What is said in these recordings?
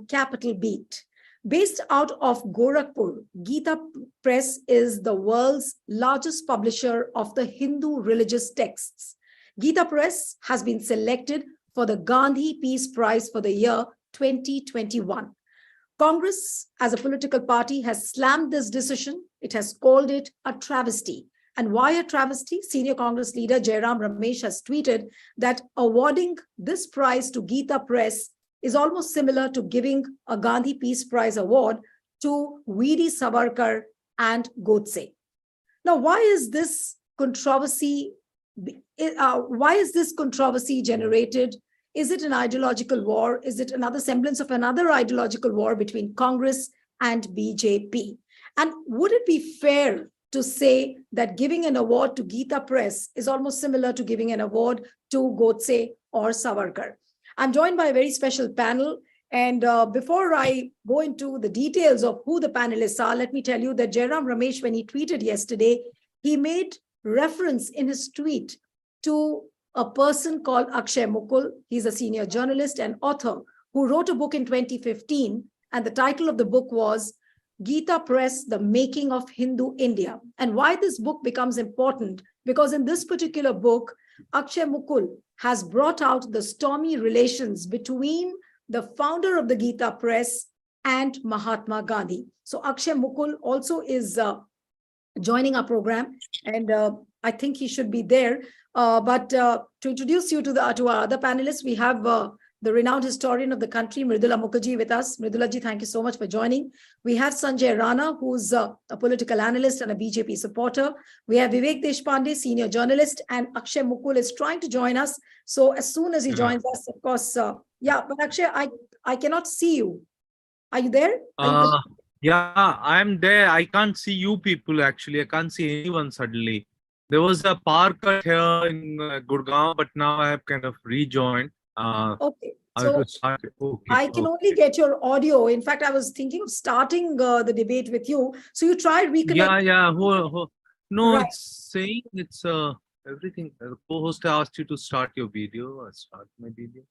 capital Beat. Based out of Gorakhpur, Gita Press is the world's largest publisher of the Hindu religious texts. Gita Press has been selected for the Gandhi Peace Prize for the year 2021. Congress, as a political party, has slammed this decision. It has called it a travesty. And why a travesty? Senior Congress leader Jairam Ramesh has tweeted that awarding this prize to Gita Press is almost similar to giving a Gandhi Peace Prize award to V.D. Savarkar and Godse. Now, why is this controversy generated? Is it an ideological war? Is it another semblance of another ideological war between Congress and BJP? And would it be fair to say that giving an award to Gita Press is almost similar to giving an award to Godse or Savarkar? I'm joined by a very special panel. And before I go into the details of who the panelists are, let me tell you that Jairam Ramesh, when he tweeted yesterday, he made reference in his tweet to a person called Akshay Mukul. He's a senior journalist and author who wrote a book in 2015. And the title of the book was Gita Press, The Making of Hindu India. And why this book becomes important, because in this particular book, Akshay Mukul has brought out the stormy relations between the founder of the Gita Press and Mahatma Gandhi. So Akshay Mukul also is joining our program, and I think he should be there. But to introduce you to our other panelists, we have the renowned historian of the country, Mridula Mukherjee, with us. Mridula ji, thank you so much for joining. We have Sanjay Rana, who's a political analyst and a BJP supporter. We have Vivek Deshpande, senior journalist, and Akshay Mukul is trying to join us. So as soon as he joins us, of course, but Akshay, I cannot see you. Are you there? Yeah, I'm there. I can't see you people, actually. I can't see anyone suddenly. There was a power cut here in Gurgaon, but now I have kind of rejoined. Okay, so I can only get your audio. In fact, I was thinking of starting the debate with you. So you tried reconnecting. Yeah. No, Right. it's saying it's everything. The co-host asked you to start your video. I'll start my video.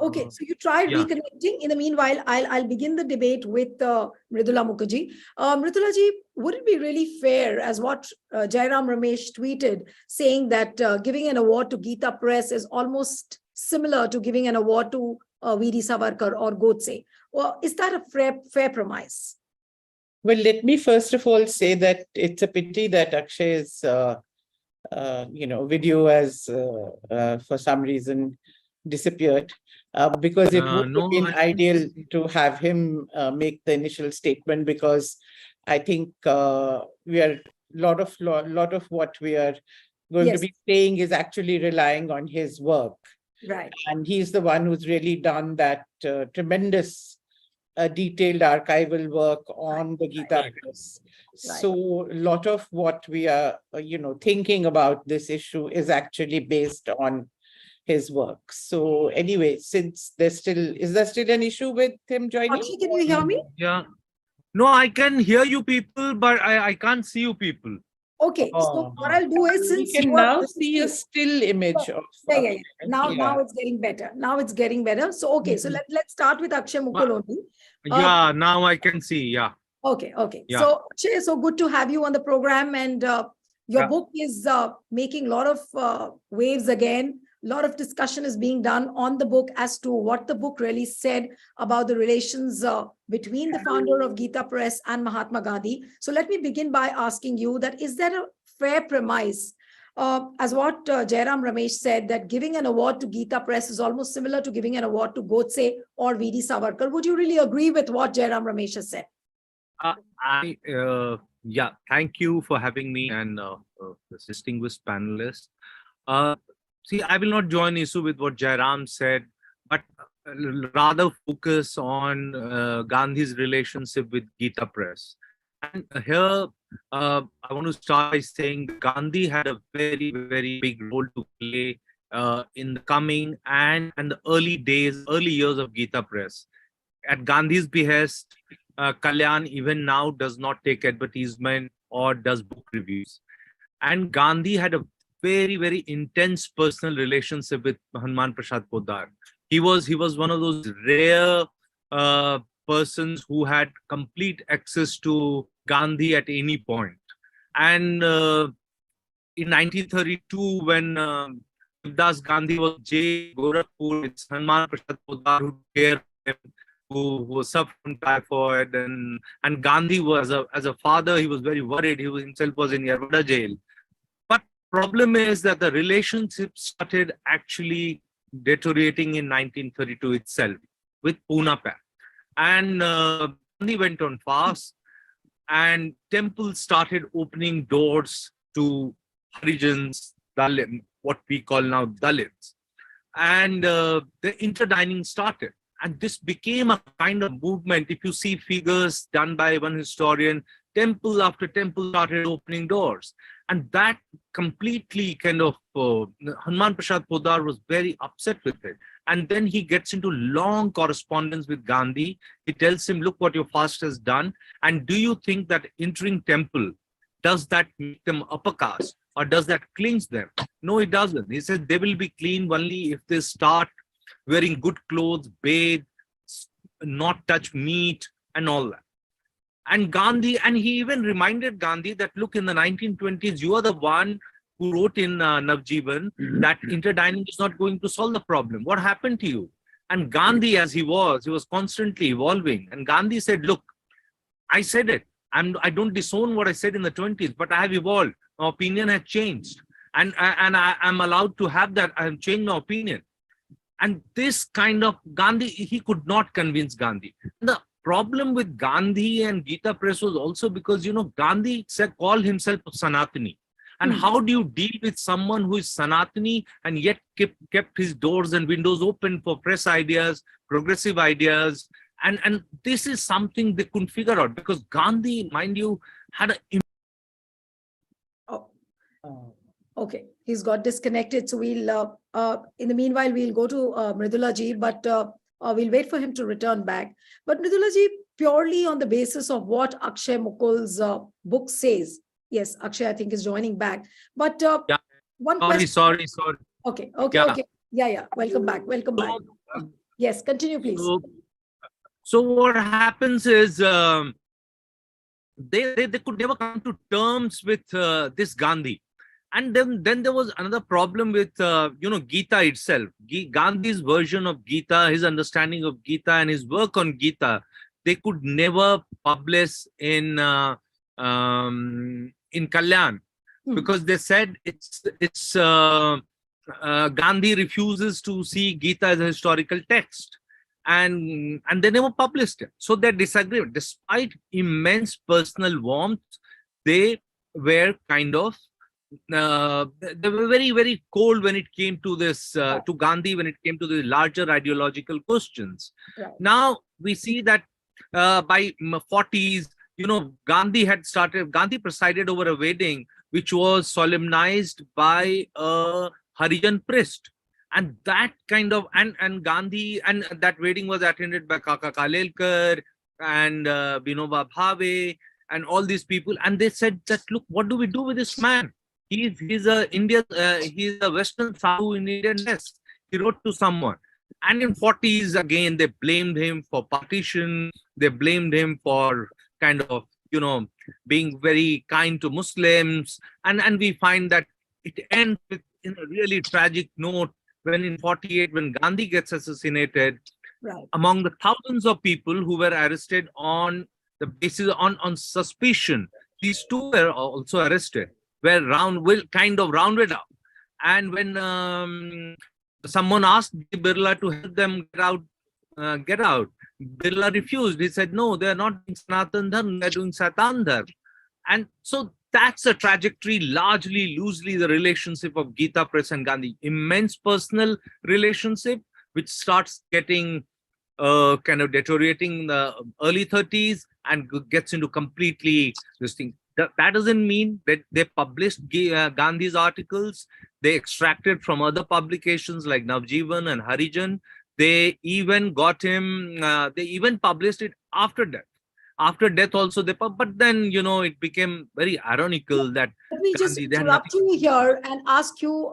Okay, so you tried reconnecting. In the meanwhile, I'll begin the debate with Mridula Mukherjee. Mridula ji, would it be really fair, as what Jairam Ramesh tweeted, saying that giving an award to Gita Press is almost similar to giving an award to V.D. Savarkar or Godse? Or is that a fair premise? Well, let me first of all say that it's a pity that Akshay's video has for some reason disappeared, because it would have been ideal to have him make the initial statement, because I think we are lot of what we are going to be saying is actually relying on his work. Right. And he's the one who's really done that tremendous detailed archival work on the Gita Press. Right. So a lot of what we are, thinking about this issue is actually based on his work. So anyway, since is there still an issue with him joining? Akshay, can you hear me? Yeah. No, I can hear you people, but I can't see you people. Okay, so what I'll do is, since you can now see a still image of. Now it's getting better. Now it's getting better. So okay, so let's start with Akshay Mukul only. Yeah, now I can see. Yeah. Okay. Yeah. So Akshay, so good to have you on the program, and your book is making a lot of waves again. A lot of discussion is being done on the book as to what the book really said about the relations between the founder of Gita Press and Mahatma Gandhi. So let me begin by asking you that, is that a fair premise, as what Jairam Ramesh said, that giving an award to Gita Press is almost similar to giving an award to Godse or V.D. Savarkar? Would you really agree with what Jairam Ramesh has said? Thank you for having me and the distinguished panelists. See, I will not join issue with what Jairam said, but rather focus on Gandhi's relationship with Gita Press. And here, I want to start by saying Gandhi had a very, very big role to play in the coming and the early years of Gita Press. At Gandhi's behest, Kalyan even now does not take advertisement or does book reviews. And Gandhi had a very, very intense personal relationship with Hanuman Prasad Poddar. He was one of those rare persons who had complete access to Gandhi at any point. And in 1932, when Devdas Gandhi was jailed, Gorakhpur, it's Hanuman Prasad Podar who took care of him, who suffered from typhoid, and Gandhi was as a father, he was very worried. Himself was in Yarwada jail. But problem is that the relationship started actually deteriorating in 1932 itself with Pune Pact. And Gandhi went on fast, and temples started opening doors to Harijans, Dalit, what we call now Dalits. And the interdining started. And this became a kind of movement. If you see figures done by one historian, temple after temple started opening doors. And that completely kind of, Hanuman Prasad Podar was very upset with it. And then he gets into long correspondence with Gandhi. He tells him, look what your fast has done. And do you think that entering temple, does that make them upper caste or does that cleanse them? No, it doesn't. He says they will be clean only if they start wearing good clothes, bathe, not touch meat and all that. And Gandhi, and he even reminded Gandhi that, look, in the 1920s, you are the one who wrote in Navjivan that interdining is not going to solve the problem. What happened to you? And Gandhi, as he was constantly evolving. And Gandhi said, look, I said it. I don't disown what I said in the 20s, but I have evolved. My opinion has changed. And I'm allowed to have that. I have changed my opinion. And this kind of Gandhi, he could not convince Gandhi. The problem with Gandhi and Gita Press was also because, Gandhi called himself Sanatani. And how do you deal with someone who is Sanatani and yet kept his doors and windows open for press ideas, progressive ideas? And this is something they couldn't figure out because Gandhi, mind you, had a... Okay, he's got disconnected. So we'll, in the meanwhile, we'll go to Mridula ji, but we'll wait for him to return back. But Mridula ji, purely on the basis of what Akshay Mukul's book says, yes, Akshay, I think, is joining back. But one question. Sorry. Okay. Yeah. Okay. Yeah. Welcome back. Back. Yes, continue, please. So what happens is they could never come to terms with this Gandhi. And then there was another problem with, Gita itself. Gandhi's version of Gita, his understanding of Gita and his work on Gita, they could never publish in Kalyan because they said it's Gandhi refuses to see Gita as a historical text. And they never published it. So they disagreed. Despite immense personal warmth, they were kind of they were very, very cold when it came to this, to Gandhi, when it came to the larger ideological questions. Right. Now we see that by 40s, Gandhi presided over a wedding which was solemnized by a Harijan priest. And that kind of, and Gandhi, and that wedding was attended by Kaka Kalelkar and Vinoba Bhave and all these people. And they said that, look, what do we do with this man? He's a Western Sadhu in Indian nest. He wrote to someone. And in 40s, again, they blamed him for partition. They blamed him for kind of, being very kind to Muslims. And we find that it ends with, in a really tragic note when in 48, when Gandhi gets assassinated, right, among the thousands of people who were arrested on the basis on suspicion, these two were also arrested, were rounded up. And when someone asked Birla to help them get out, Birla refused. He said, no, they're not doing Sanatan Dharma, they're doing Satan Dharma. And so that's a trajectory, largely, loosely, the relationship of Gita Press and Gandhi. Immense personal relationship, which starts getting kind of deteriorating in the early 30s and gets into completely this thing. That doesn't mean that they published Gandhi's articles. They extracted from other publications like Navjivan and Harijan. They even got him, they even published it after death. After death also, but then, it became very ironical that... Let me just interrupt you here and ask you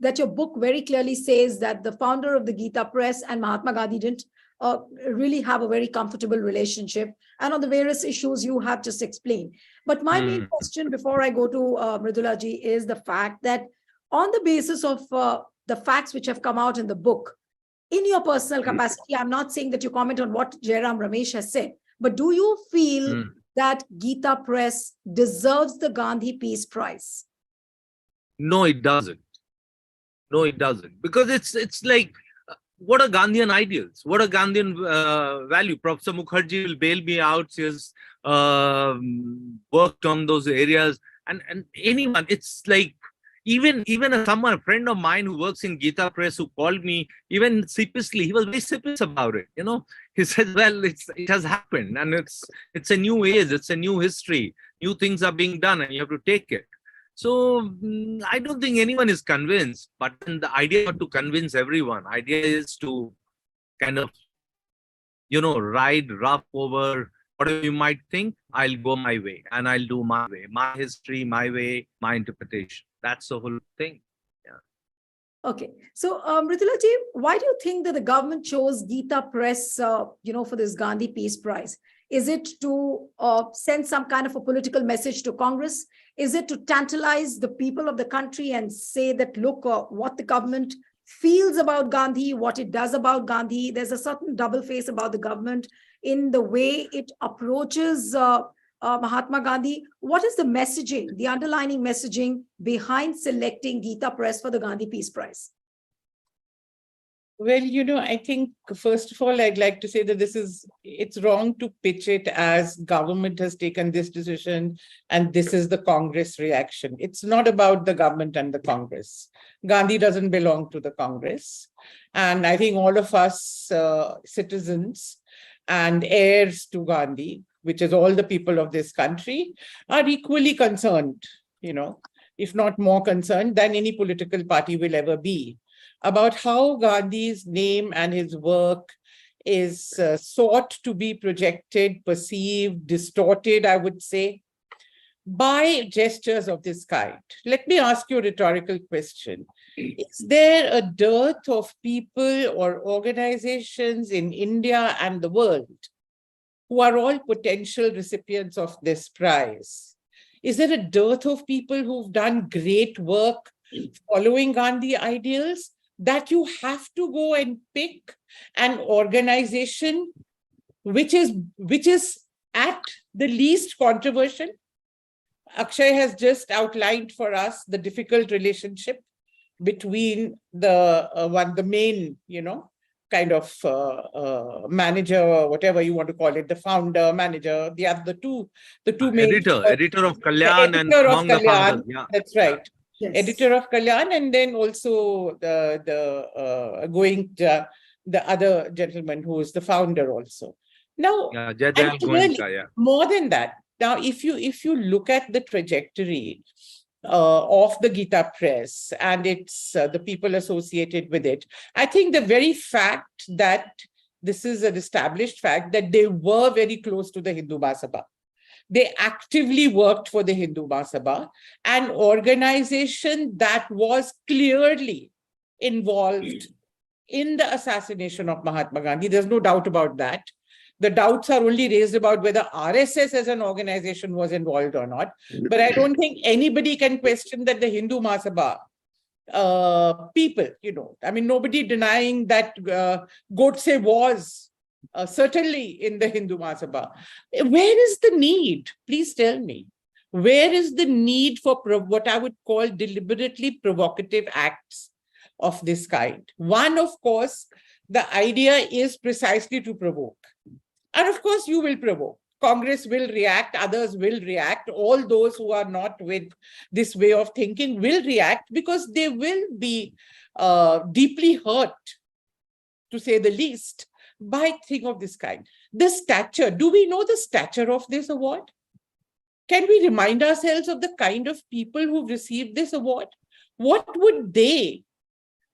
that your book very clearly says that the founder of the Gita Press and Mahatma Gandhi didn't really have a very comfortable relationship, and on the various issues you have just explained. But my main question before I go to Mridula ji is the fact that on the basis of the facts which have come out in the book, in your personal capacity, I'm not saying that you comment on what Jairam Ramesh has said, but do you feel that Gita Press deserves the Gandhi Peace Prize? No, it doesn't. No, it doesn't. Because it's like, what are Gandhian ideals? What are Gandhian value? Professor Mukherjee will bail me out. She has worked on those areas. And anyone, it's like, even a friend of mine who works in Gita Press who called me, even sheepishly, he was very sheepish about it. He said, well, it has happened, and it's a new age, it's a new history, new things are being done, and you have to take it. So I don't think anyone is convinced, but then the idea is not to convince everyone. Idea is to kind of, ride rough over whatever you might think. I'll go my way and I'll do my way, my history, my way, my interpretation. That's the whole thing. Yeah. Okay. So, Mridula ji, why do you think that the government chose Gita Press, for this Gandhi Peace Prize? Is it to send some kind of a political message to Congress? Is it to tantalize the people of the country and say that, look, what the government feels about Gandhi, what it does about Gandhi? There's a certain double face about the government in the way it approaches Mahatma Gandhi. What is the messaging, the underlying messaging behind selecting Gita Press for the Gandhi Peace Prize? Well, I think, first of all, I'd like to say that it's wrong to pitch it as government has taken this decision and this is the Congress reaction. It's not about the government and the Congress. Gandhi doesn't belong to the Congress. And I think all of us citizens and heirs to Gandhi, which is all the people of this country, are equally concerned, if not more concerned than any political party will ever be, about how Gandhi's name and his work is sought to be projected, perceived, distorted, I would say, by gestures of this kind. Let me ask you a rhetorical question. Is there a dearth of people or organizations in India and the world who are all potential recipients of this prize? Is there a dearth of people who've done great work following Gandhi ideals, that you have to go and pick an organization which is at the least controversial? Akshay has just outlined for us the difficult relationship between the main, kind of manager, or whatever you want to call it, the founder, manager, the two main editor of Kalyan, and among the founders. Yeah, that's right. Yeah. Yes. Editor of Kalyan, and then also the other gentleman who is the founder also. Now, more than that, now if you look at the trajectory of the Gita Press and its the people associated with it, I think the very fact that this is an established fact that they were very close to the Hindu Mahasabha. They actively worked for the Hindu Mahasabha, an organization that was clearly involved in the assassination of Mahatma Gandhi. There's no doubt about that. The doubts are only raised about whether RSS as an organization was involved or not. But I don't think anybody can question that the Hindu Mahasabha people, nobody denying that Godse was certainly in the Hindu Mahasabha. Where is the need? Please tell me. Where is the need for what I would call deliberately provocative acts of this kind? One, of course, the idea is precisely to provoke. And of course, you will provoke. Congress will react, others will react. All those who are not with this way of thinking will react because they will be deeply hurt, to say the least, by thing of this kind. The stature, do we know the stature of this award? Can we remind ourselves of the kind of people who've received this award? What would they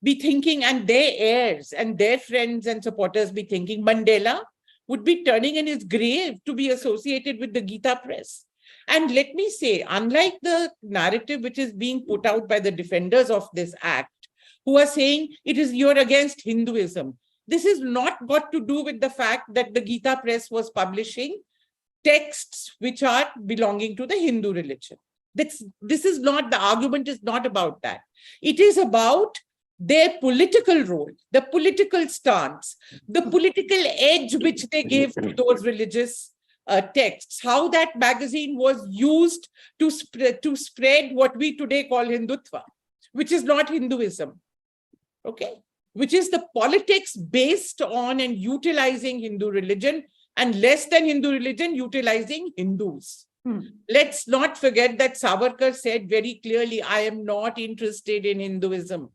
be thinking, and their heirs and their friends and supporters be thinking? Mandela would be turning in his grave to be associated with the Gita Press. And let me say, unlike the narrative which is being put out by the defenders of this act, who are saying you're against Hinduism, This is not got to do with the fact that the Gita Press was publishing texts which are belonging to the Hindu religion. This is not, the argument is not about that. It is about their political role, the political stance, the political edge which they gave to those religious texts, how that magazine was used to spread what we today call Hindutva, which is not Hinduism, okay? Which is the politics based on and utilizing Hindu religion, and less than Hindu religion, utilizing Hindus. Let's not forget that Savarkar said very clearly, I am not interested in Hinduism.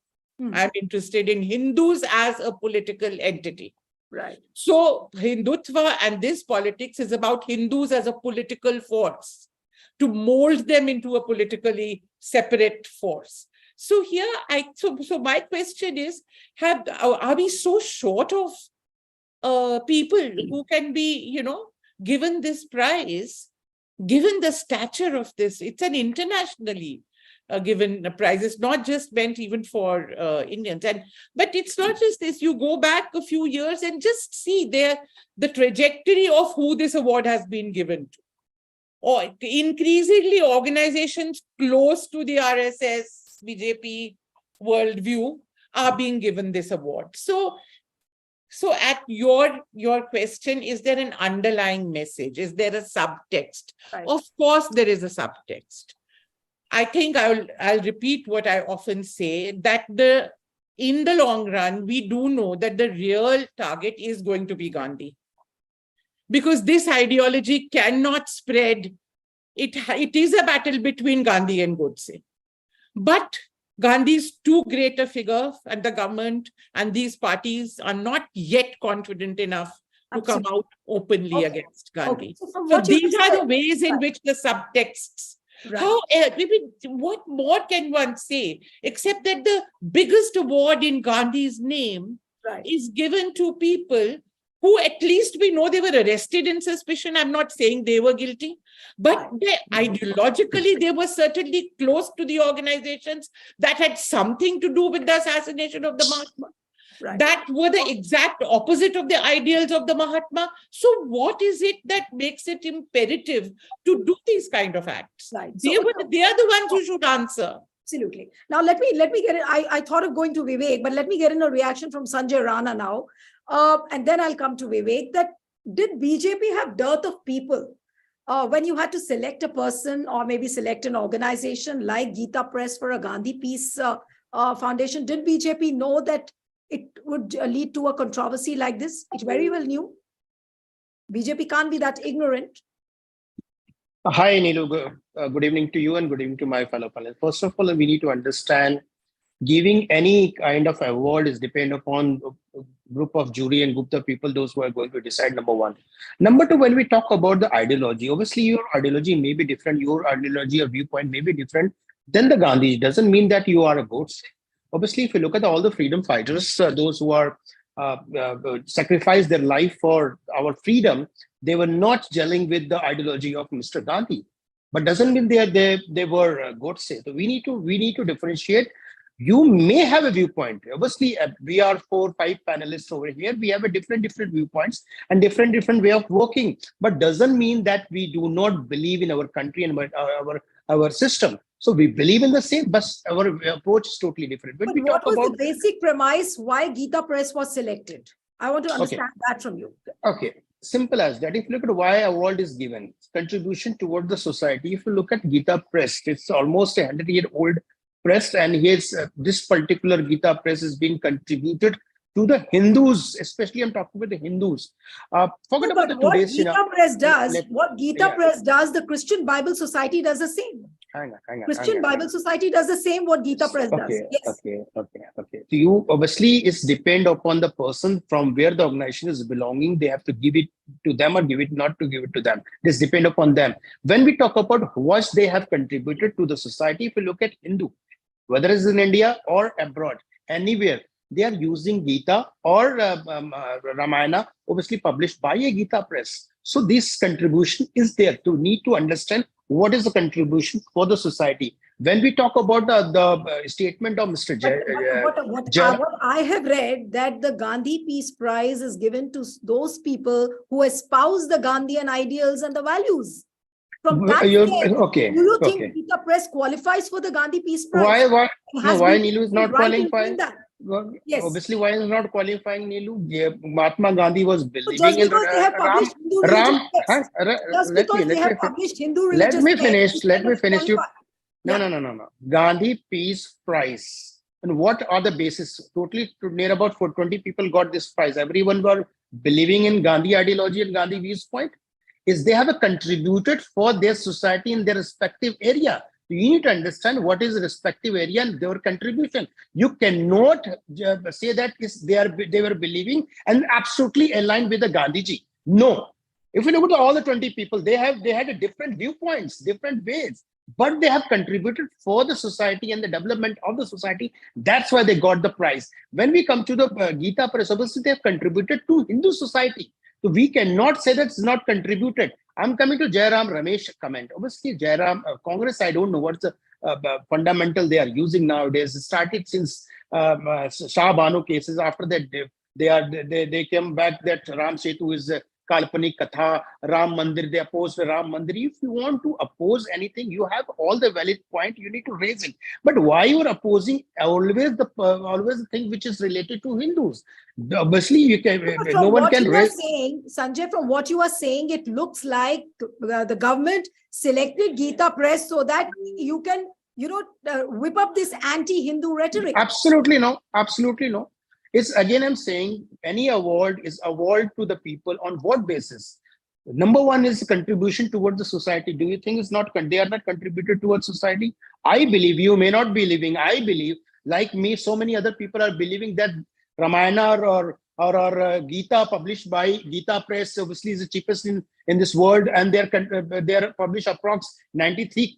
I'm interested in Hindus as a political entity. Right. So Hindutva and this politics is about Hindus as a political force, to mold them into a politically separate force. So here, so my question is, are we so short of people who can be, given this prize, given the stature of this? It's an internationally given prize. It's not just meant even for Indians. But it's not just this. You go back a few years and just see the trajectory of who this award has been given to. Or increasingly, organizations close to the RSS, BJP worldview are being given this award. So at your question, is there an underlying message? Is there a subtext? Right. Of course, there is a subtext. I think I'll repeat what I often say, that in the long run, we do know that the real target is going to be Gandhi. Because this ideology cannot spread. It is a battle between Gandhi and Godse. But Gandhi is too great a figure, and the government and these parties are not yet confident enough to come out openly against Gandhi. So these are the ways in which the subtexts. Right. What more can one say, except that the biggest award in Gandhi's name is given to people who, at least we know, they were arrested in suspicion. I'm not saying they were guilty, but ideologically, they were certainly close to the organizations that had something to do with the assassination of the Mahatma. Right. That were the exact opposite of the ideals of the Mahatma. So what is it that makes it imperative to do these kind of acts? Right. They are the ones who should answer. Absolutely. Now, let me get it. I thought of going to Vivek, but let me get in a reaction from Sanjay Rana now. And then I'll come to Vivek. That did BJP have dearth of people? When you had to select a person or maybe select an organization like Gita Press for a Gandhi Peace Foundation, did BJP know that it would lead to a controversy like this? It very well knew. BJP can't be that ignorant. Hi, Neelu. Good evening to you and good evening to my fellow panelists. First of all, we need to understand giving any kind of award is dependent upon a group of jury and group of people, those who are going to decide, number one. Number two, when we talk about the ideology, obviously your ideology may be different, your ideology or viewpoint may be different than the Gandhi. It doesn't mean that you are a Godse. Obviously, if you look at all the freedom fighters, those who are sacrificed their life for our freedom, they were not gelling with the ideology of Mr. Gandhi. But doesn't mean they were Godse. So we need to differentiate. You may have a viewpoint. Obviously, we are 4 or 5 panelists over here. We have a different viewpoints and different way of working. But doesn't mean that we do not believe in our country and our system. So we believe in the same, but our approach is totally different. But what was the basic premise why Gita Press was selected? I want to understand that from you. Okay, simple as that. If you look at why award is given, contribution toward the society. If you look at Gita Press, it's almost 100-year-old press, and here's this particular Gita Press is being contributed to the Hindus, especially I'm talking about the Hindus. Forget about the today's Gita Press does. What Gita Press does, the Christian Bible Society does the same. Hang on. Christian Bible Society does the same what Gita Press does. Yes. Okay. So you obviously it's depend upon the person from where the organization is belonging. They have to give it to them or give it not to give it to them. This depend upon them. When we talk about what they have contributed to the society, if you look at Hindu, whether it's in India or abroad, anywhere, they are using Gita or Ramayana, obviously published by a Gita Press. So this contribution is there to need to understand what is the contribution for the society. When we talk about the statement of Mr. What I have read, that the Gandhi Peace Prize is given to those people who espouse the Gandhian ideals and the values. From that sense, okay, do you think okay. Gita Press qualifies for the Gandhi Peace Prize? Why Has why been Neelu is not right in qualifying? doing that? Yes. Obviously, why is not qualifying, Neelu? Mahatma Gandhi was So believing just in because they have Ram. published Hindu religious Ram. texts, just because they have published Hindu religious texts, Let me finish. You. Yeah. No. Gandhi Peace Prize. And what are the basis? Totally near about 20 people got this prize. Everyone were believing in Gandhi ideology and Gandhi viewpoint. Is they have contributed for their society in their respective area. You need to understand what is the respective area and their contribution. You cannot say that they were believing and absolutely aligned with the Gandhiji. No. If you look at all the 20 people, they had a different viewpoints, different ways, but they have contributed for the society and the development of the society. That's why they got the prize. When we come to the Gita Press, obviously they have contributed to Hindu society. So we cannot say that it's not contributed. I'm coming to Jairam Ramesh comment. Obviously, Jairam Congress, I don't know what's the fundamental they are using nowadays. It started since Shah Banu cases. After that, they came back that Ram Setu is Kalpanik Katha, Ram Mandir. They oppose the Ram Mandir. If you want to oppose anything, you have all the valid point. You need to raise it. But why you are opposing always the thing which is related to Hindus? Obviously, you can. No one can raise. Saying, Sanjay, from what you are saying, it looks like the government selected Gita Press so that you can, whip up this anti-Hindu rhetoric. Absolutely no. Absolutely no. It's again, I'm saying any award is award to the people on what basis? Number one is contribution towards the society. Do you think they are not contributed towards society? I believe, you may not be believing. I believe, like me, so many other people are believing that Ramayana or Gita published by Gita Press obviously is the cheapest in this world, and they're published approx 93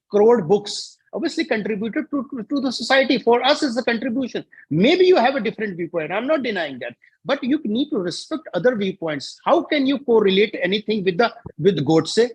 crore books. Obviously contributed to the society. For us, is a contribution. Maybe you have a different viewpoint. I'm not denying that. But you need to respect other viewpoints. How can you correlate anything with Godse?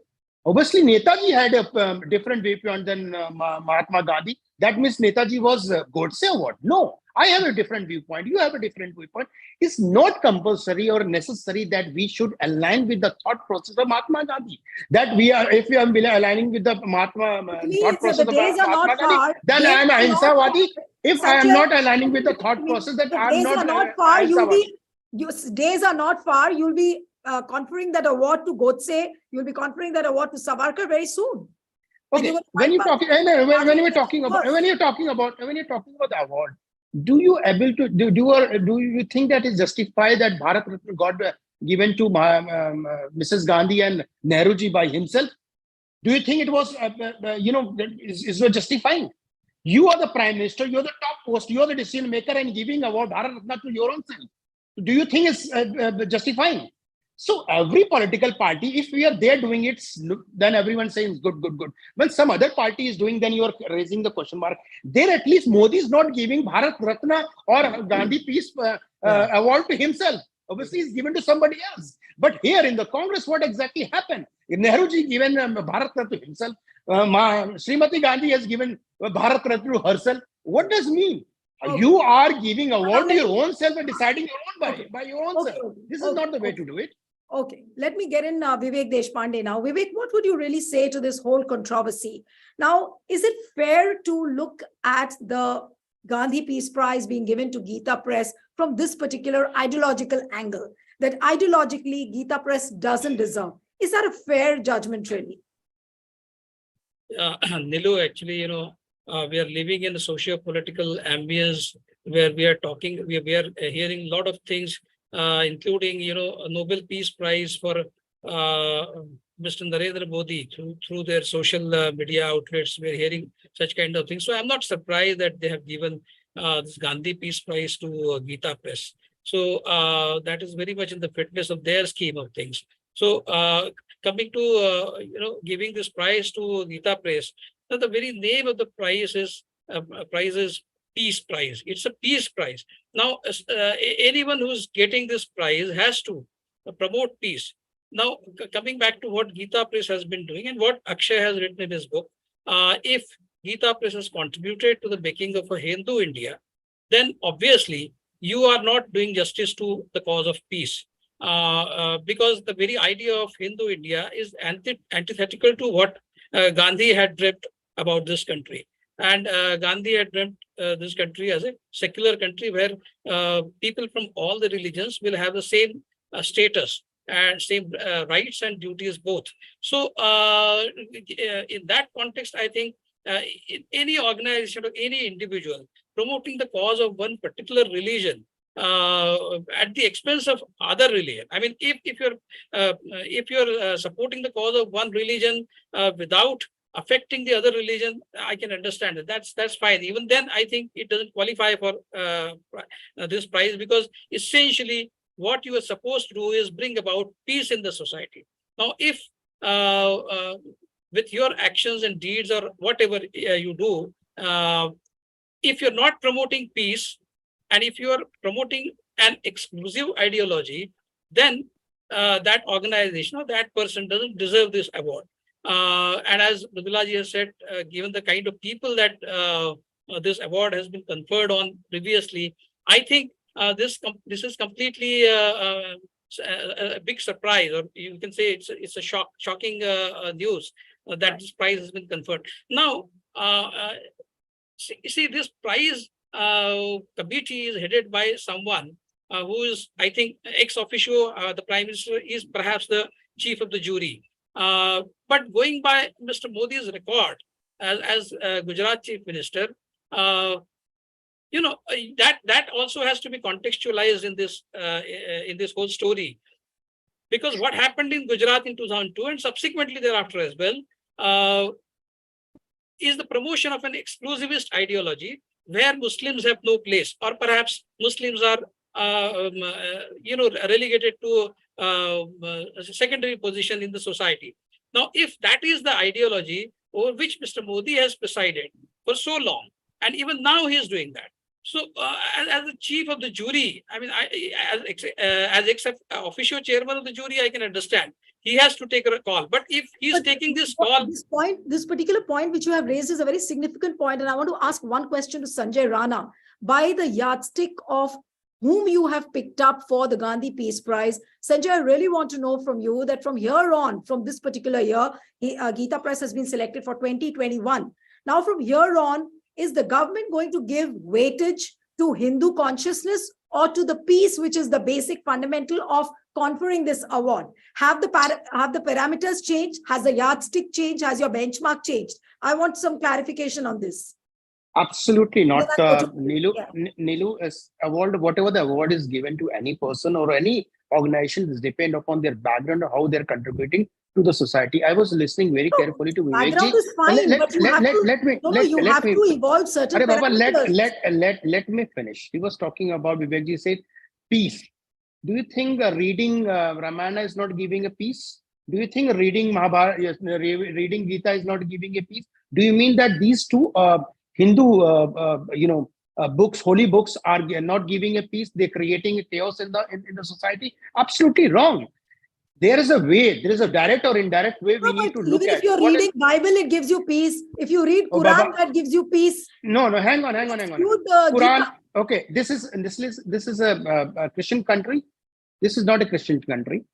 Obviously, Netaji had a different viewpoint than Mahatma Gandhi. That means Netaji was Godse or what? No. I have a different viewpoint. You have a different viewpoint. It's not compulsory or necessary that we should align with the thought process of Mahatma Gandhi. That if we are aligning with the Mahatma thought process of Mahatma Gandhi, then I am Ahinsawadi. If I am not aligning with the thought process, that I am not Ahinsawadi. Days are not far. You'll be conferring that award to Godse. You'll be conferring that award to Savarkar very soon. Okay. When you're talking about the award, do you think that is justified that Bharat Ratna got given to Mrs. Gandhi and Nehruji by himself? Do you think it was is not justifying? You are the prime minister, you're the top post, you're the decision maker, and giving award Bharat Ratna to your own self. Do you think it's justifying? So every political party, if we are there doing it, then everyone saying good. When some other party is doing, then you are raising the question mark. There, at least Modi is not giving Bharat Ratna or Gandhi Peace Award to himself. Obviously, it's given to somebody else. But here in the Congress, what exactly happened? Nehruji given Bharat Ratna to himself. Srimati Gandhi has given Bharat Ratna to herself. What does it mean? Okay. You are giving award to your own self and deciding your own by your own self. This is not the way to do it. Okay, let me get in Vivek Deshpande now. Vivek, what would you really say to this whole controversy? Now, is it fair to look at the Gandhi Peace Prize being given to Gita Press from this particular ideological angle, that ideologically Gita Press doesn't deserve? Is that a fair judgment, really? Nilu, actually, we are living in a socio-political ambience where we are talking, we are hearing a lot of things, including, a Nobel Peace Prize for Mr. Narendra Modi through their social media outlets. We're hearing such kind of things. So I'm not surprised that they have given this Gandhi Peace Prize to Gita Press. So that is very much in the fitness of their scheme of things. So coming to, giving this prize to Gita Press, now the very name of the prize is Peace Prize. It's a peace prize. Now, anyone who's getting this prize has to promote peace. Now, coming back to what Gita Press has been doing and what Akshay has written in his book, if Gita Press has contributed to the making of a Hindu India, then obviously you are not doing justice to the cause of peace. Because the very idea of Hindu India is antithetical to what Gandhi had dreamt about this country. And Gandhi had dreamt this country as a secular country where people from all the religions will have the same status and same rights and duties both. So in that context, I think in any organization or any individual promoting the cause of one particular religion at the expense of other religion. I mean, if you're supporting the cause of one religion without affecting the other religion, I can understand it. That's fine. Even then, I think it doesn't qualify for this prize, because essentially what you are supposed to do is bring about peace in the society. Now, if with your actions and deeds or whatever you do, if you're not promoting peace, and if you are promoting an exclusive ideology, then that organization or that person doesn't deserve this award. And as Mridulaji has said, given the kind of people that this award has been conferred on previously, I think this is completely a big surprise, or you can say it's a shocking news that this prize has been conferred. Now, see, this prize committee is headed by someone who is, I think, ex officio. The Prime Minister is perhaps the chief of the jury. But going by Mr. Modi's record as Gujarat Chief Minister, that also has to be contextualized in this whole story. Because what happened in Gujarat in 2002 and subsequently thereafter as well is the promotion of an exclusivist ideology where Muslims have no place, or perhaps Muslims are relegated to a secondary position in the society. Now, if that is the ideology over which Mr. Modi has presided for so long, and even now he is doing that. So, as the chief of the jury, I mean, as ex-officio chairman of the jury, I can understand. He has to take a call. But if he's taking this call... This particular point which you have raised is a very significant point. And I want to ask one question to Sanjay Rana. By the yardstick of whom you have picked up for the Gandhi Peace Prize, Sanjay, I really want to know from you that from here on, from this particular year, Gita Press has been selected for 2021. Now, from here on, is the government going to give weightage to Hindu consciousness or to the peace, which is the basic fundamental of conferring this award? Have the parameters changed? Has the yardstick changed? Has your benchmark changed? I want some clarification on this. Absolutely not. Nilu, is award, whatever the award is given to any person or any organization, is depend upon their background or how they're contributing to the society. I was listening very carefully to Vivek. Background is fine, but you have to evolve certain parameters. Let me finish. He was talking about, Vivek said, peace. Do you think reading Ramayana is not giving a peace? Do you think reading Mahabharata, reading Gita is not giving a peace? Do you mean that these two Hindu, books, holy books, are not giving a peace? They're creating a chaos in the society? Absolutely wrong. There is a way, there is a direct or indirect way we need to look at. Even if you're reading Bible, it gives you peace. If you read Quran, that gives you peace. No, hang on. Quran, okay, this is a Christian country. This is not a Christian country.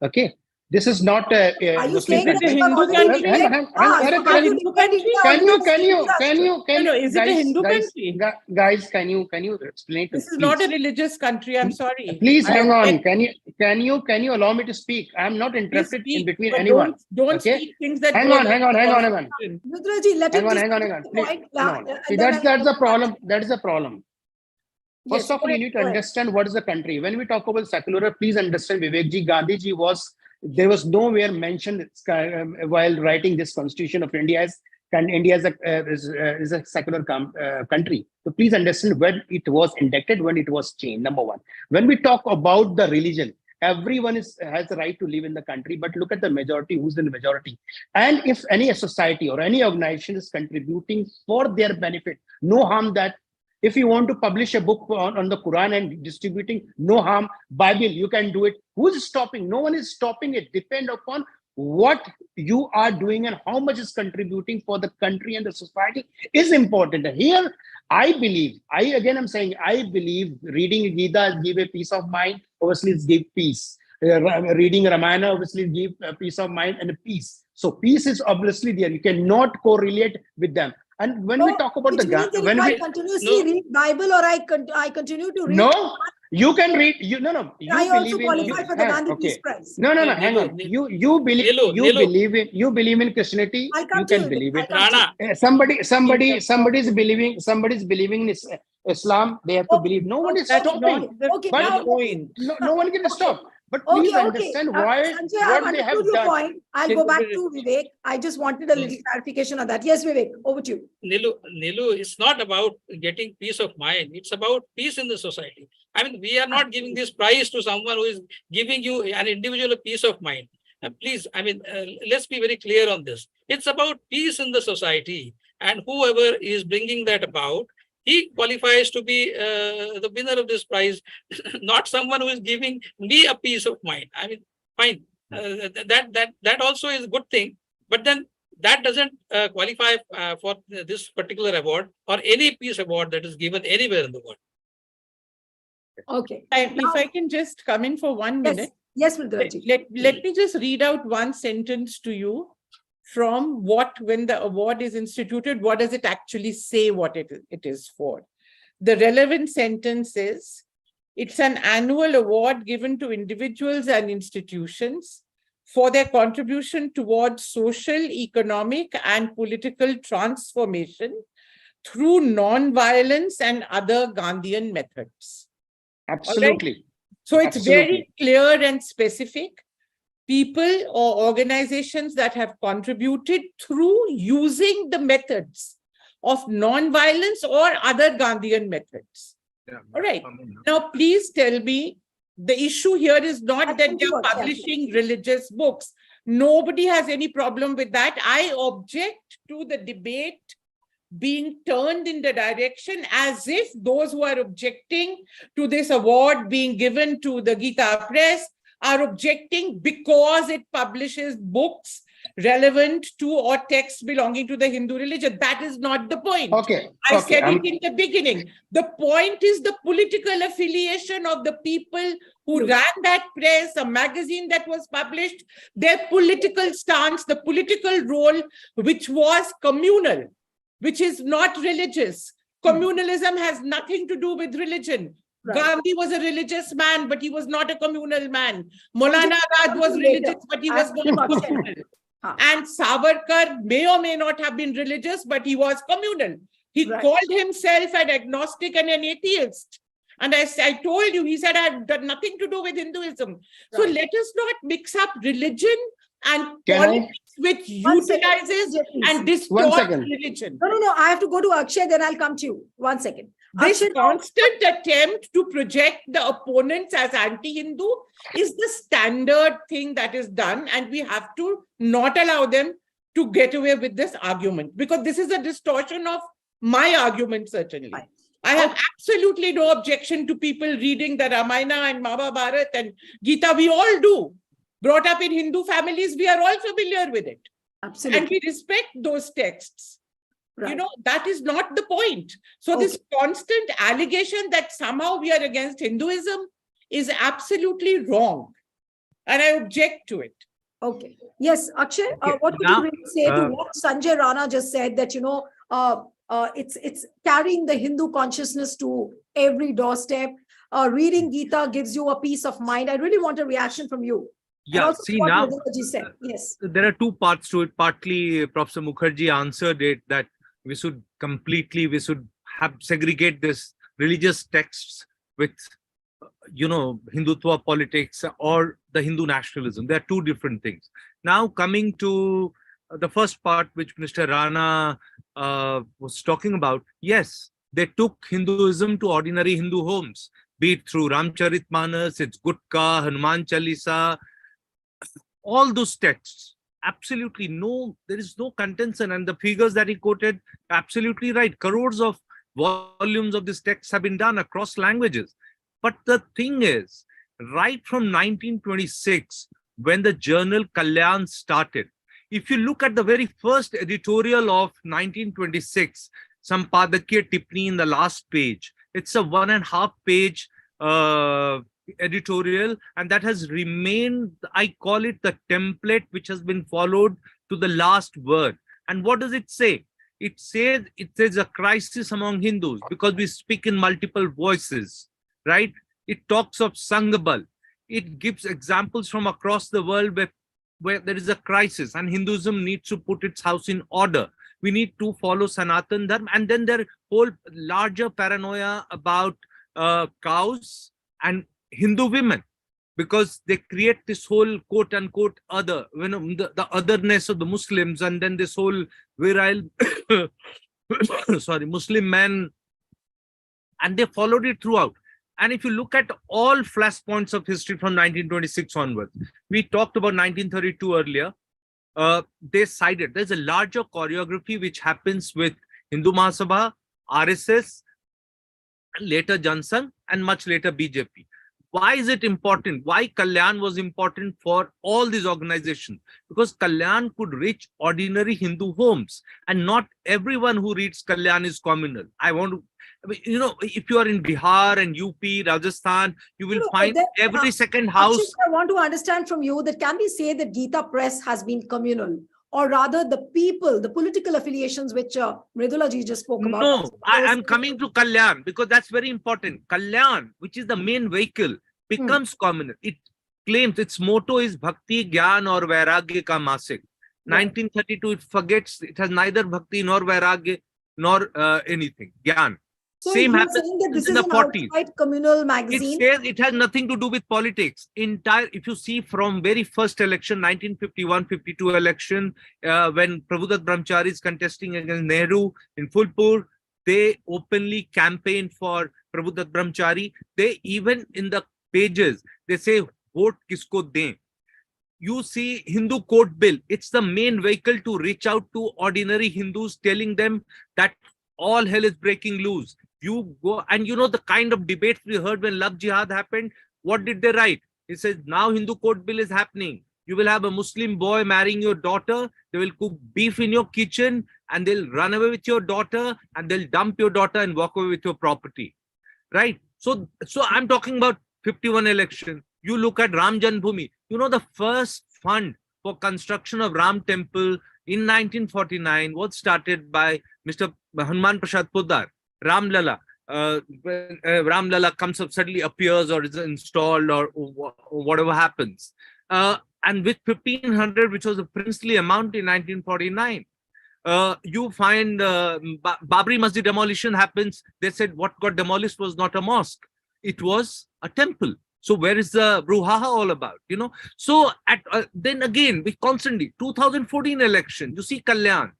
Okay. This is not a Muslim country. Is it a Hindu country? Is it a Hindu country? Guys, can you explain to me? This is not a religious country. I'm sorry. Please hang on. Can you allow me to speak? I'm not interested in between anyone. Don't speak things that. Hang on. Mitraji, let him hang on. See, that's the problem. That is the problem. First of all, you need to understand what is the country. When we talk about secular, please understand, Vivekji, Gandhiji there was nowhere mentioned while writing this Constitution of India as India is a secular country. So please understand when it was inducted, when it was changed. Number one, when we talk about the religion, everyone has the right to live in the country, but look at the majority, who's in the majority. And if any society or any organization is contributing for their benefit, no harm that. If you want to publish a book on the Quran and distributing, no harm. Bible, you can do it. Who's stopping? No one is stopping it. Depend upon what you are doing and how much is contributing for the country and the society is important. Here, I believe, I'm saying, I believe reading Gita give a peace of mind, obviously it's give peace. Reading Ramayana obviously give a peace of mind and a peace. So peace is obviously there. You cannot correlate with them. And when we talk about which means that if I continuously read Bible or I continue to read. No, you can read. You I also believe qualify for the Gandhi Peace Prize. No, hang on. You believe in Christianity. You can believe it. Rana, Somebody's believing in Islam. They have to believe. No one is stopping. Point. No one can stop. But please understand why Sanjay, what they have done. Point. I'll go back to Vivek. I just wanted a little clarification on that. Yes, Vivek, over to you. Nilu, it's not about getting peace of mind. It's about peace in the society. I mean, we are not giving this prize to someone who is giving you an individual a peace of mind. Please, I mean, let's be very clear on this. It's about peace in the society, and whoever is bringing that about, he qualifies to be the winner of this prize, not someone who is giving me a peace of mind. I mean, fine, that also is a good thing, but then that doesn't qualify for this particular award or any peace award that is given anywhere in the world. Okay. If I can just come in for 1 minute. Yes, Mridulaji. Let me just read out one sentence to you from when the award is instituted, what does it actually say what it is for? The relevant sentence is, it's an annual award given to individuals and institutions for their contribution towards social, economic, and political transformation through non-violence and other Gandhian methods. Absolutely. Right? So it's very clear and specific. People or organizations that have contributed through using the methods of non-violence or other Gandhian methods. All right. Now, please tell me, the issue here is not that they're publishing religious books. Nobody has any problem with that. I object to the debate being turned in the direction as if those who are objecting to this award being given to the Gita Press are objecting because it publishes books relevant to or texts belonging to the Hindu religion. That is not the point. I said it in the beginning. The point is the political affiliation of the people who ran that press, a magazine that was published, their political stance, the political role, which was communal, which is not religious. Communalism has nothing to do with religion. Right. Gandhi was a religious man, but he was not a communal man. Maulana Azad was religious, but he was not communal. And Savarkar may or may not have been religious, but he was communal. He called himself an agnostic and an atheist. And as I told you, he said, I've got nothing to do with Hinduism. So let us not mix up religion and politics, which utilizes and distorts religion. No. I have to go to Akshay, then I'll come to you. 1 second. This constant attempt to project the opponents as anti-Hindu is the standard thing that is done, and we have to not allow them to get away with this argument, because this is a distortion of my argument, certainly. Right. I have absolutely no objection to people reading the Ramayana and Mahabharata and Gita. We all do. Brought up in Hindu families, we are all familiar with it. Absolutely. And we respect those texts. Right. You know, that is not the point. So this constant allegation that somehow we are against Hinduism is absolutely wrong. And I object to it. Okay. Yes, Akshay, what would you really say to what Sanjay Rana just said, that, you know, it's carrying the Hindu consciousness to every doorstep. Reading Gita gives you a peace of mind. I really want a reaction from you. Yeah, see now, yes, there are two parts to it. Partly, Professor Mukherjee answered it that we should segregate this religious texts with, you know, Hindutva politics or the Hindu nationalism. They are two different things. Now, coming to the first part, which Mr. Rana was talking about, yes, they took Hinduism to ordinary Hindu homes, be it through Ramcharitmanas, it's Gutka, Hanuman Chalisa, all those texts. Absolutely no, there is no contention, and the figures that he quoted, absolutely right. Crores of volumes of this text have been done across languages. But the thing is, right from 1926, when the journal Kalyan started. If you look at the very first editorial of 1926, Sampadakya Tipni in the last page, it's a 1.5 page editorial, and that has remained, I call it the template which has been followed to the last word. And what does it say? It says a crisis among Hindus because we speak in multiple voices, right? It talks of Sangbal. It gives examples from across the world where there is a crisis and Hinduism needs to put its house in order. We need to follow Sanatan Dharma. And then their whole larger paranoia about cows and Hindu women, because they create this whole quote unquote other, the otherness of the Muslims, and then this whole virile, Muslim men, and they followed it throughout. And if you look at all flashpoints of history from 1926 onwards, we talked about 1932 earlier, they cited, there's a larger choreography which happens with Hindu Mahasabha, RSS, later Jansangh, and much later BJP. Why is it important? Why Kalyan was important for all these organizations? Because Kalyan could reach ordinary Hindu homes, and not everyone who reads Kalyan is communal. If you are in Bihar and UP, Rajasthan, you will find every second house. I want to understand from you that can we say that Gita Press has been communal? Or rather the people, the political affiliations which Mridula ji just spoke about. No, I'm coming to Kalyan because that's very important. Kalyan, which is the main vehicle, becomes communal. It claims its motto is Bhakti, Gyan or Vairagya ka Masik. 1932, it forgets, it has neither Bhakti nor Vairagya nor anything, Gyan. So Same you're happens saying that this in is the an 40s. outright communal magazine? It says it has nothing to do with politics. If you see from very first election, 1951-52 election, when Prabhudat Brahmachari is contesting against Nehru in Phulpur, they openly campaign for Prabhudat Brahmachari. They even in the pages, they say, vote kisko dein. You see Hindu Court Bill. It's the main vehicle to reach out to ordinary Hindus, telling them that all hell is breaking loose. You go, and the kind of debates we heard when Love Jihad happened. What did they write? It says, now Hindu Court Bill is happening. You will have a Muslim boy marrying your daughter. They will cook beef in your kitchen and they'll run away with your daughter and they'll dump your daughter and walk away with your property. Right? So I'm talking about 51 election. You look at Ram Janmabhoomi. The first fund for construction of Ram Temple in 1949 was started by Mr. Hanuman Prasad Poddar. Ram Lala. Ram Lala comes up, suddenly appears or is installed or whatever happens. And with 1,500, which was a princely amount in 1949, you find Babri Masjid demolition happens. They said what got demolished was not a mosque. It was a temple. So where is the brouhaha all about? So then again, we constantly, 2014 election, you see Kalyan.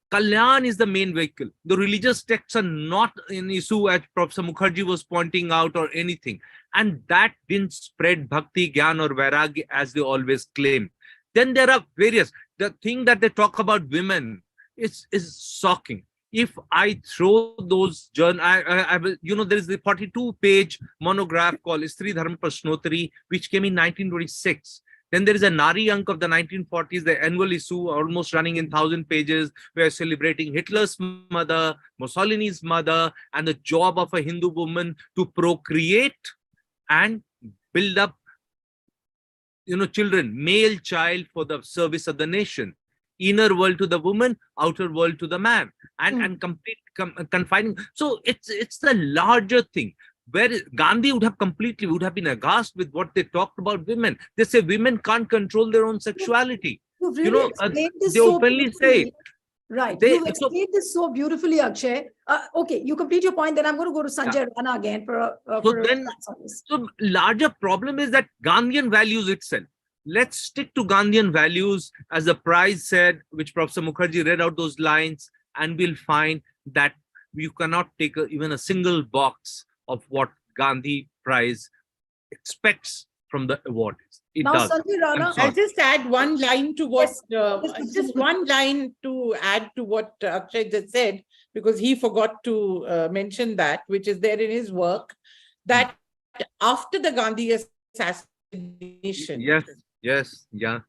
Kalyan is the main vehicle. The religious texts are not an issue, as Professor Mukherjee was pointing out, or anything. And that didn't spread Bhakti, Gyan or Vairagya as they always claim. Then there are various. The thing that they talk about women is shocking. If I throw those journal, there is the 42-page monograph called Istri Dharma Prashnotari, which came in 1926. Then there is a Nari Ank of the 1940s, the annual issue, almost running in 1,000 pages. We are celebrating Hitler's mother, Mussolini's mother, and the job of a Hindu woman to procreate and build up, children, male child for the service of the nation. Inner world to the woman, outer world to the man, and complete confining. So it's the larger thing. Where Gandhi would have been aghast with what they talked about women. They say women can't control their own sexuality. Really they openly say. Right. You've explained this so beautifully, Akshay. Okay, you complete your point, then I'm going to go to Sanjay Rana again So larger problem is that Gandhian values itself. Let's stick to Gandhian values, as the prize said, which Professor Mukherjee read out those lines, and we'll find that you cannot take even a single box of what Gandhi Prize expects from the award. It now, does. Sanjay Rana, I'll just add one line to what, Yes, just one line to add to what Akshay just said, because he forgot to mention that, which is there in his work, that after the Gandhi assassination, yes, Yes. Yeah.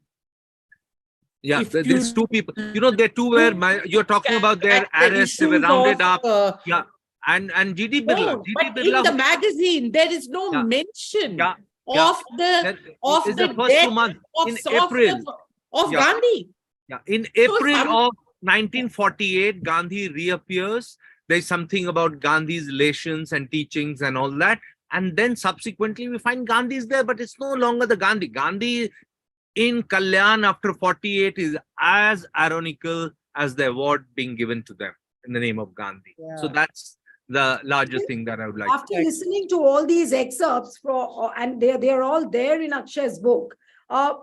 Yeah. If There's two people. You know, there two were you're talking about their at the arrests. They were issues rounded of, up. Yeah. And GD Birla. no, GD but in Birla. the magazine, there is no Yeah. mention Yeah. Yeah. of the That is the first death 2 months of, in April. of Yeah. Gandhi. Yeah. In So April of 1948, Gandhi reappears. There's something about Gandhi's relations and teachings and all that. And then subsequently, we find Gandhi is there, but it's no longer the Gandhi. Gandhi in Kalyan after 48 is as ironical as the award being given to them in the name of Gandhi. So Yeah. that's the larger thing that I would like. After listening to all these excerpts and they're all there in Akshay's book,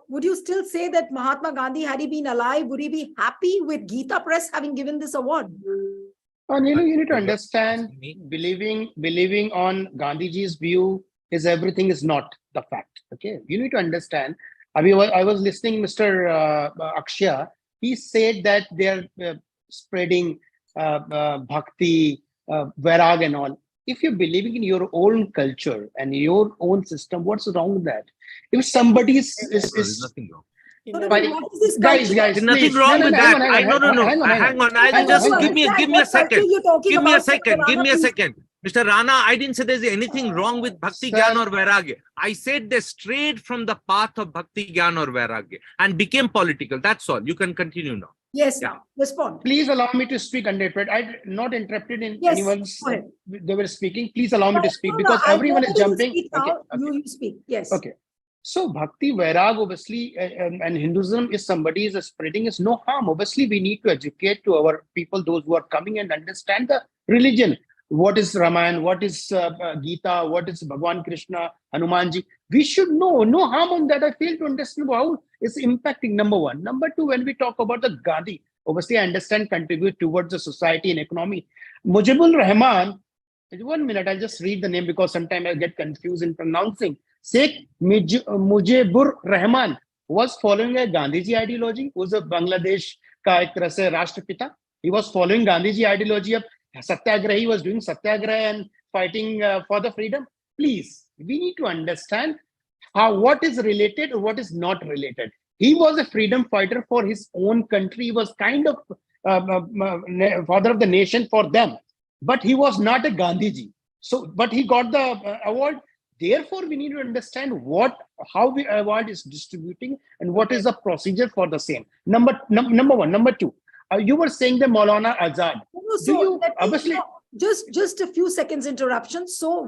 would you still say that Mahatma Gandhi, had he been alive, would he be happy with Gita Press having given this award? Nilu, you need to understand, believing on Gandhiji's view is everything is not the fact. Okay, you need to understand. I was listening, Mr. Akshay. He said that they are spreading bhakti, vairag, and all. If you're believing in your own culture and your own system, what's wrong with that? If somebody There's nothing wrong. What is this guys, culture? guys, There's nothing please. wrong No, with no, that. hang on. Hang on. I I'll just want to give me understand a what culture second. you're talking Give me a about, second. Mr. Give me a Rana, second. Mr. Rana, I didn't say there's anything wrong with Bhakti Sir. Gyan or Vairagya. I said they strayed from the path of Bhakti Gyan or Vairagya and became political. That's all. You can continue now. Yes, Yeah. respond. Please allow me to speak uninterrupted. I'm not interrupted in Yes, anyone's. go ahead. They were speaking. Please allow me to speak No, because I everyone know is that you jumping. speak Okay, now. You speak. Yes. okay. So Bhakti Vairag, obviously, and Hinduism is somebody is spreading is no harm. Obviously, we need to educate to our people, those who are coming and understand the religion. What is Ramayan? What is Gita? What is Bhagwan Krishna, Hanumanji? We should know. No harm on that. I fail to understand how it's impacting. Number one. Number two, when we talk about the Gandhi, obviously, I understand contribute towards the society and economy. Mujibur Rahman. 1 minute, I'll just read the name because sometimes I get confused in pronouncing. Sheikh Mujibur Rahman was following a Gandhiji ideology, was a Bangladesh ka ek tarah se Rashtrapita. He was following Gandhiji ideology of Satyagraha. He was doing Satyagraha and fighting for the freedom. Please, we need to understand what is related or what is not related. He was a freedom fighter for his own country. He was kind of father of the nation for them. But he was not a Gandhiji. So, but he got the award. Therefore, we need to understand how the award is distributing and what is the procedure for the same. Number one. Number two, you were saying the Maulana Azad. So obviously, just a few seconds interruption. So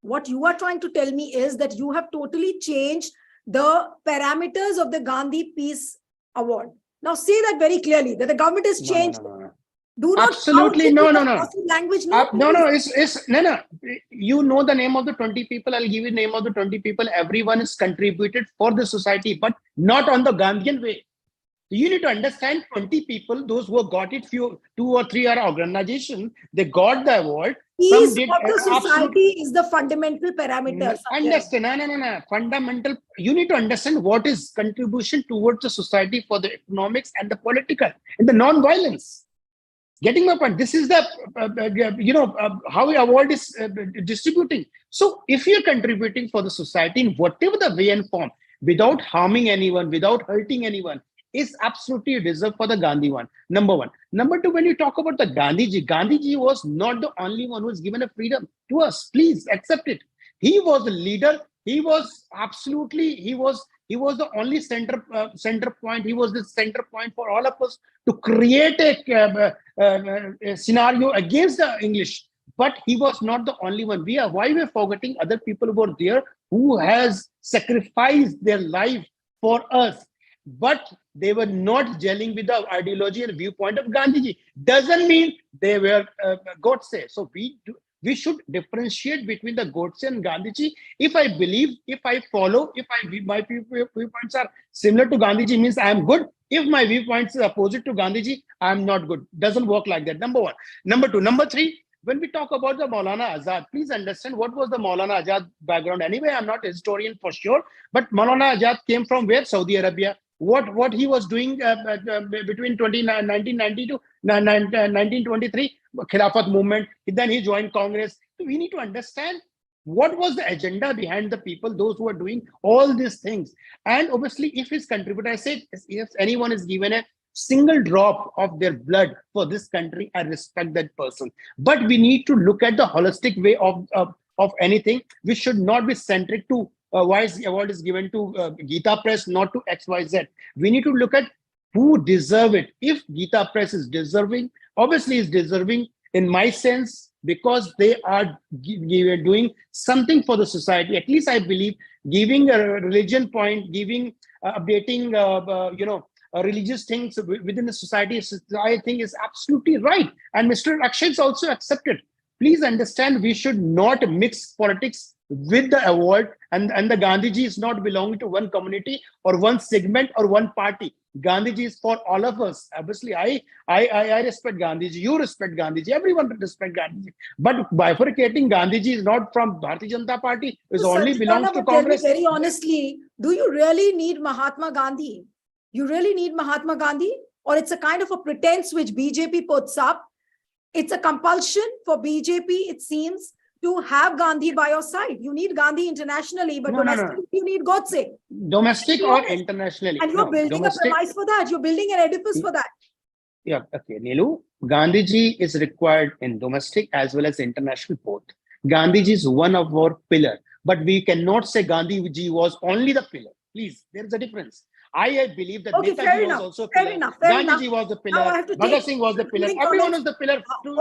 what you are trying to tell me is that you have totally changed the parameters of the Gandhi Peace Award. Now say that very clearly, that the government has changed. No. Do not Absolutely no. Language. No. No. You know the name of the 20 people. I'll give you the name of the 20 people. Everyone is contributed for the society, but not on the Gandhian way. You need to understand 20 people, those who got it, 2 or 3 are organization, they got the award. Peace of the society is the fundamental parameter. Understand? No. Fundamental. You need to understand what is contribution towards the society for the economics and the political and the non-violence. Getting my point. This is the how the award is distributing. So if you're contributing for the society in whatever the way and form, without harming anyone, without hurting anyone, is absolutely reserved for the Gandhi one. Number one. Number two, when you talk about the Gandhiji was not the only one who was given a freedom to us. Please accept it. He was the leader. He was the only center point. He was the center point for all of us to create a scenario against the English. But he was not the only one. Why we're forgetting other people who were there who has sacrificed their life for us. But they were not gelling with the ideology and viewpoint of Gandhiji. Doesn't mean they were Godse. So we should differentiate between the Godse and Gandhiji. If I believe, if I follow, my viewpoints are similar to Gandhiji, means I am good. If my viewpoints are opposite to Gandhiji, I am not good. Doesn't work like that. Number one. Number two. Number three, when we talk about the Maulana Azad, please understand what was the Maulana Azad background. Anyway, I'm not a historian for sure, but Maulana Azad came from where? Saudi Arabia. What he was doing between 1990 to 1923, Khilafat movement. Then he joined Congress. So we need to understand What was the agenda behind the people, those who are doing all these things? And obviously, if his contributor, I said, if anyone is given a single drop of their blood for this country, I respect that person. But we need to look at the holistic way of anything. We should not be centric to why the award is given to Gita Press, not to XYZ. We need to look at who deserve it. If Gita Press is deserving, obviously is deserving in my sense, because they are doing something for the society. At least I believe giving a religion point, giving updating religious things within the society, I think is absolutely right. And Mr. Akshay is also accepted. Please understand, we should not mix politics with the award, and the Gandhiji is not belonging to one community or one segment or one party. Gandhiji is for all of us. Obviously, I respect Gandhiji. You respect Gandhiji. Everyone respect Gandhiji. But bifurcating Gandhiji is not from Bharatiya Janata Party. It So, only belongs to Congress. Very honestly, do you really need Mahatma Gandhi? You really need Mahatma Gandhi? Or it's a kind of a pretense which BJP puts up? It's a compulsion for BJP, it seems, to have Gandhi by your side. You need Gandhi internationally, but domestically you need Godse. Domestic or internationally. And you're building a premise for that. You're building an edifice for that. Yeah, okay, Nilu. Gandhiji is required in domestic as well as international both. Gandhiji is one of our pillar, but we cannot say Gandhiji was only the pillar. Please, there is a difference. I believe that Netaji was also a pillar. Gandhiji was the pillar. Bhagat Singh was the pillar. Everyone was the pillar to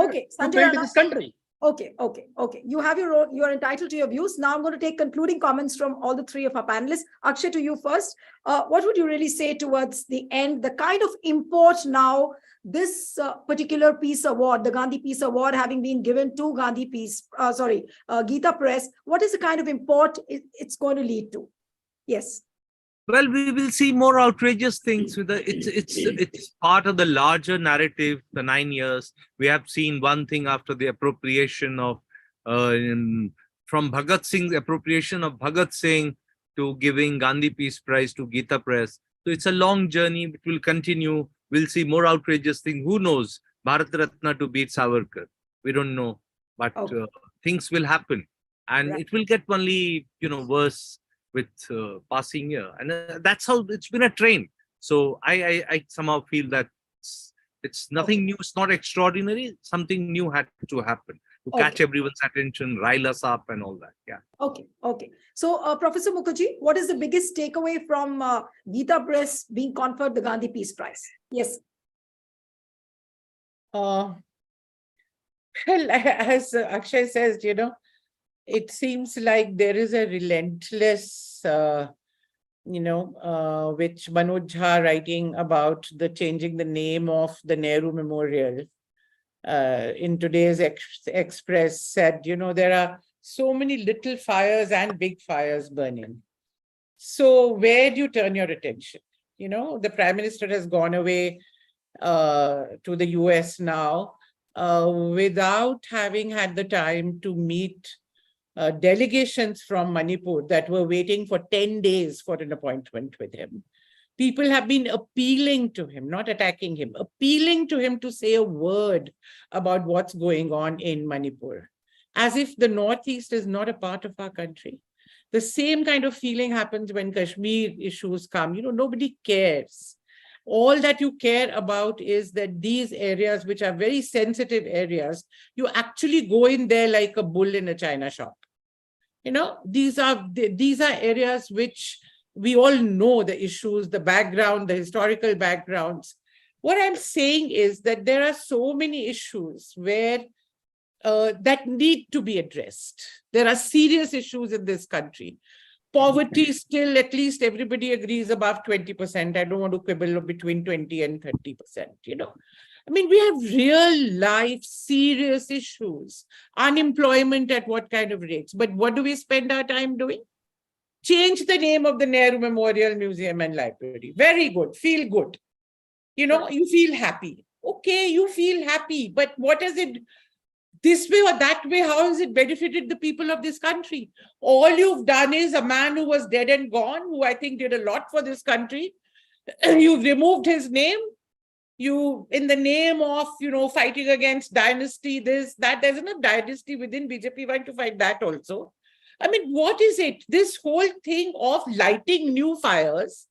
build this country. Okay. You have you are entitled to your views. Now I'm going to take concluding comments from all the three of our panelists. Akshay, to you first. What would you really say towards the end? The kind of import now this particular Peace Award, the Gandhi Peace Award, having been given to Gita Press, what is the kind of import it's going to lead to? Yes. Well, we will see more outrageous things. It's part of the larger narrative. The 9 years we have seen one thing after the appropriation of from Bhagat Singh's appropriation of Bhagat Singh to giving Gandhi Peace Prize to Gita Press. So it's a long journey. It will continue. We'll see more outrageous things. Who knows? Bharat Ratna to beat Savarkar. We don't know, but things will happen, and it will get only worse with passing year, and that's how it's been a trend. So I somehow feel that it's nothing new. It's not extraordinary. Something new had to happen to catch everyone's attention, rile us up, and all that. Yeah. Okay. So, Professor Mukherjee, what is the biggest takeaway from Gita Press being conferred the Gandhi Peace Prize? Yes. Well, as Akshay says, it seems like there is a relentless, which Manoj Jha writing about the changing the name of the Nehru Memorial in today's Express said, there are so many little fires and big fires burning. So where do you turn your attention? The Prime Minister has gone away to the US now without having had the time to meet delegations from Manipur that were waiting for 10 days for an appointment with him. People have been appealing to him, not attacking him, appealing to him to say a word about what's going on in Manipur, as if the Northeast is not a part of our country. The same kind of feeling happens when Kashmir issues come. Nobody cares. All that you care about is that these areas, which are very sensitive areas, you actually go in there like a bull in a china shop. These are areas which we all know the issues, the background, the historical backgrounds. What I'm saying is that there are so many issues where that need to be addressed. There are serious issues in this country. Poverty still, at least everybody agrees, above 20%. I don't want to quibble between 20 and 30%, we have real life, serious issues. Unemployment at what kind of rates? But what do we spend our time doing? Change the name of the Nehru Memorial Museum and Library. Very good. Feel good. You feel happy. Okay, you feel happy. But what is it? This way or that way, how has it benefited the people of this country? All you've done is a man who was dead and gone, who I think did a lot for this country. You've removed his name. You, in the name of, fighting against dynasty, this, that, there's enough dynasty within BJP, want to fight that also. I mean, what is it? This whole thing of lighting new fires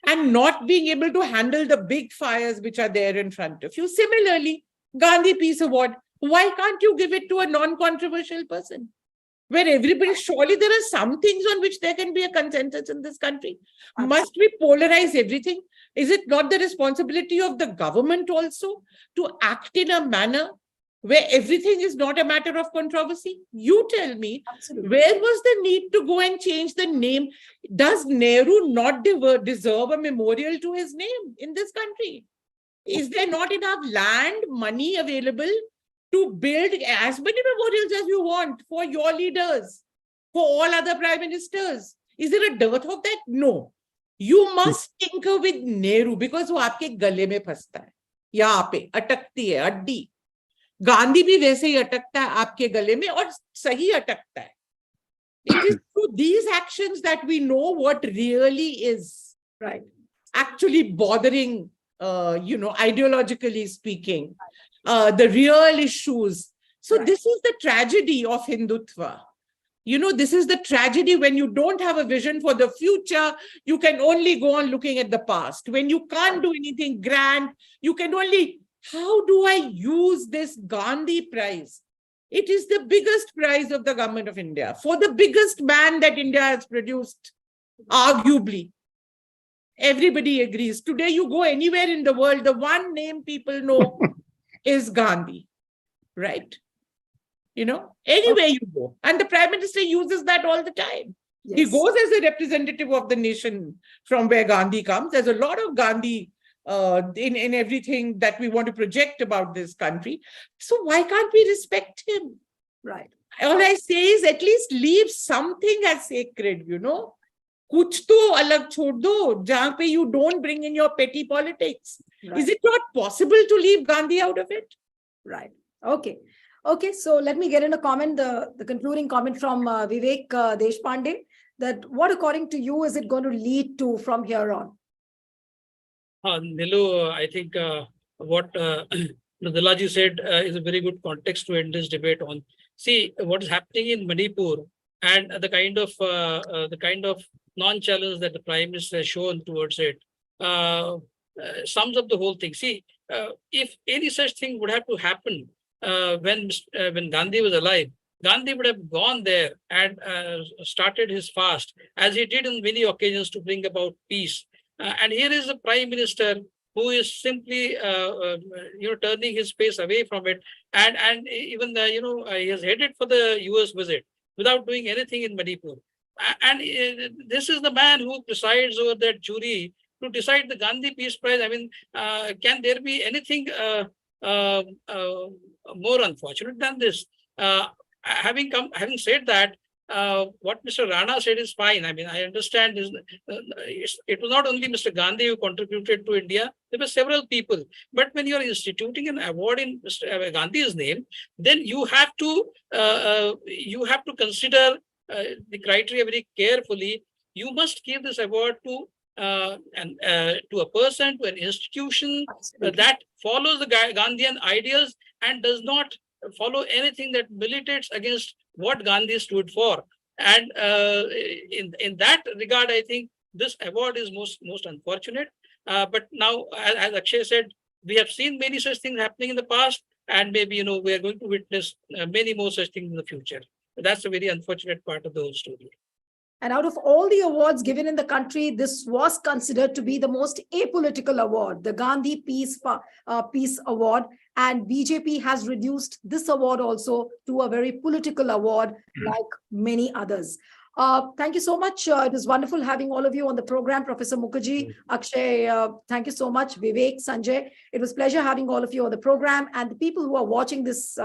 and not being able to handle the big fires which are there in front of you. Similarly, Gandhi Peace Award, why can't you give it to a non-controversial person? Where everybody, surely there are some things on which there can be a consensus in this country. Must we polarize everything? Is it not the responsibility of the government also to act in a manner where everything is not a matter of controversy? You tell me, where was the need to go and change the name? Does Nehru not deserve a memorial to his name in this country? Is there not enough land, money available to build as many memorials as you want for your leaders, for all other prime ministers? Is there a dearth of that? No. You must tinker with Nehru because वो आपके गले में फंसता है, यहाँ पे अटकती है अड्डी. गांधी भी वैसे ही अटकता है आपके गले में और सही अटकता है. It is through these actions that we know what really is actually bothering, ideologically speaking, the real issues. So this is the tragedy of Hindutva. This is the tragedy when you don't have a vision for the future. You can only go on looking at the past. When you can't do anything grand, you can only, how do I use this Gandhi Prize? It is the biggest prize of the government of India for the biggest man that India has produced, arguably. Everybody agrees. Today, you go anywhere in the world, the one name people know is Gandhi, right? Anywhere you go. And the Prime Minister uses that all the time. Yes. He goes as a representative of the nation from where Gandhi comes. There's a lot of Gandhi in everything that we want to project about this country. So why can't we respect him? Right. All I say is at least leave something as sacred, कुछ तो अलग छोड़ दो जहाँ पे you don't bring in your petty politics. Right. Is it not possible to leave Gandhi out of it? Right. Okay, so let me get in a comment, the concluding comment from Vivek Deshpande, that what according to you is it going to lead to from here on? Nilu, I think what Nadilaji said is a very good context to end this debate on. See, what is happening in Manipur and the kind of non-challenge that the Prime Minister has shown towards it sums up the whole thing. See, if any such thing would have to happen when Gandhi was alive, Gandhi would have gone there and started his fast, as he did on many occasions to bring about peace. And here is a Prime Minister who is simply, turning his face away from it, and even he has headed for the US visit without doing anything in Manipur. And this is the man who presides over that jury to decide the Gandhi Peace Prize. I mean, can there be anything more unfortunate than this? Having said that, what Mr. Rana said is fine. I mean, I understand it was not only Mr. Gandhi who contributed to India. There were several people. But when you are instituting an award in Mr. Gandhi's name, then you have to consider the criteria very carefully. You must give this award to a person, to an institution that follows the Gandhian ideals and does not follow anything that militates against what Gandhi stood for. And in that regard, I think this award is most unfortunate. But now, as Akshay said, we have seen many such things happening in the past, and maybe we are going to witness many more such things in the future. That's a very unfortunate part of the whole story. And out of all the awards given in the country, this was considered to be the most apolitical award, the Gandhi Peace Award. And BJP has reduced this award also to a very political award, like many others. Thank you so much. It was wonderful having all of you on the program. Professor Mukherjee, Akshay, thank you so much. Vivek, Sanjay, it was a pleasure having all of you on the program. And the people who are watching this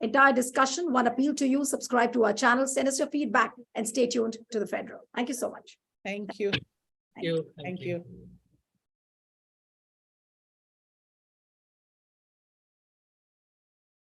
entire discussion, one appeal to you: subscribe to our channel, send us your feedback, and stay tuned to the Federal. Thank you so much. Thank you. Thank you. Thank you.